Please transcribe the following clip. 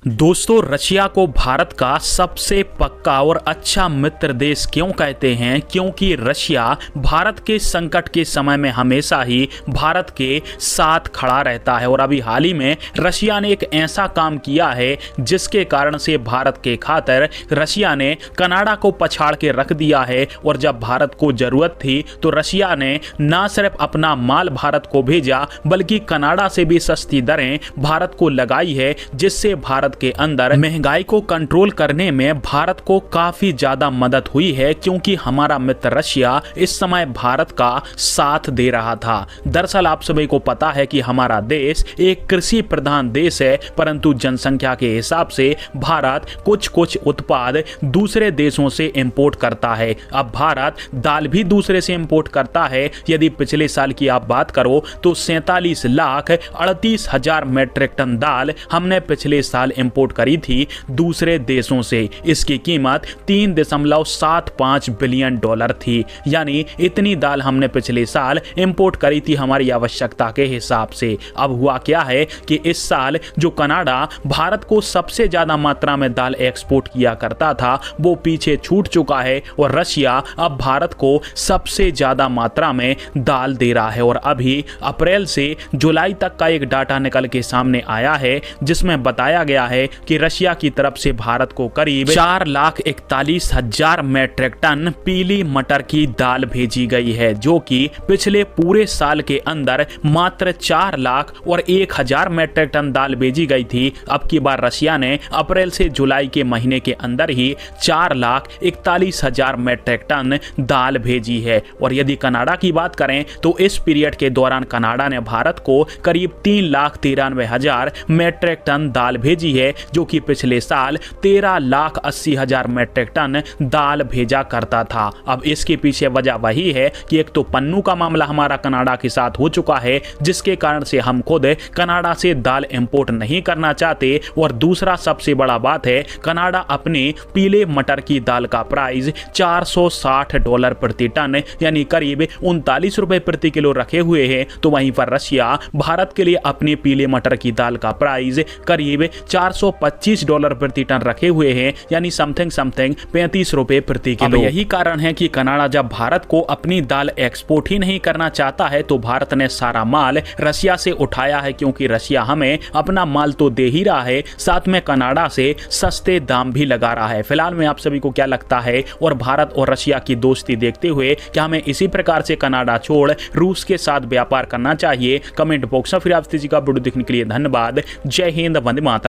दोस्तों, रशिया को भारत का सबसे पक्का और अच्छा मित्र देश क्यों कहते हैं? क्योंकि रशिया भारत के संकट के समय में हमेशा ही भारत के साथ खड़ा रहता है। और अभी हाल ही में रशिया ने एक ऐसा काम किया है जिसके कारण से भारत के खातिर रशिया ने कनाडा को पछाड़ के रख दिया है। और जब भारत को जरूरत थी तो रशिया ने न सिर्फ अपना माल भारत को भेजा बल्कि कनाडा से भी सस्ती दरें भारत को लगाई है, जिससे भारत के अंदर महंगाई को कंट्रोल करने में भारत को काफी ज्यादा मदद हुई है। क्योंकि हमारा मित्र रशिया इस समय भारत का साथ दे रहा था। दरअसल आप सभी को पता है कि हमारा देश एक कृषि प्रधान देश है, परंतु जनसंख्या के हिसाब से भारत कुछ उत्पाद दूसरे देशों से इंपोर्ट करता है। अब भारत दाल भी दूसरे से इंपोर्ट करता है। यदि पिछले साल की आप बात करो तो 47,38,000 मैट्रिक टन दाल हमने पिछले साल इंपोर्ट करी थी दूसरे देशों से। इसकी कीमत $3.75 बिलियन थी। यानी इतनी दाल हमने पिछले साल इंपोर्ट करी थी हमारी आवश्यकता के हिसाब से। अब हुआ क्या है कि इस साल जो कनाडा भारत को सबसे ज्यादा मात्रा में दाल एक्सपोर्ट किया करता था वो पीछे छूट चुका है और रशिया अब भारत को सबसे ज्यादा मात्रा में दाल दे रहा है। और अभी अप्रैल से जुलाई तक का एक डाटा निकल के सामने आया है जिसमें बताया गया है कि रशिया की तरफ से भारत को करीब 4,41,000 मैट्रिक टन पीली मटर की दाल भेजी गई है, जो कि पिछले पूरे साल के अंदर मात्र 4,01,000 मैट्रिक टन दाल भेजी गई थी। अब की बार रशिया ने अप्रैल से जुलाई के महीने के अंदर ही 4,41,000 मैट्रिक टन दाल भेजी है। और यदि कनाडा की बात करें तो इस पीरियड के दौरान कनाडा ने भारत को करीब 3,93,000 मैट्रिक टन दाल भेजी है, जो कि पिछले साल 13,80,000 मैट्रिक टन दाल भेजा करता था। अब इसके पीछे वजह वही है कि एक तो पन्नू का मामला हमारा कनाडा के साथ हो चुका है, जिसके कारण से हम खुद कनाडा से दाल इंपोर्ट नहीं करना चाहते। और दूसरा सबसे बड़ा बात है, कनाडा अपने पीले मटर की दाल का प्राइस $460 प्रति टन यानी करीब 39 रुपए प्रति किलो रखे हुए है। तो वहीं पर रशिया भारत के लिए अपने पीले मटर की दाल का प्राइस करीब $425 प्रति टन रखे हुए हैं, यानी समथिंग 35 रुपए प्रति किलो। यही कारण है कि कनाडा जब भारत को अपनी दाल एक्सपोर्ट ही नहीं करना चाहता है तो भारत ने सारा माल रशिया से उठाया है, क्योंकि रशिया हमें अपना माल तो दे ही रहा है, साथ में कनाडा से सस्ते दाम भी लगा रहा है। फिलहाल में आप सभी को क्या लगता है? और भारत और रशिया की दोस्ती देखते हुए क्या हमें इसी प्रकार से कनाडा छोड़ रूस के साथ व्यापार करना चाहिए? कमेंट बॉक्स में फिर आप जी का वीडियो देखने के लिए धन्यवाद। जय हिंद, वंदे मातरम।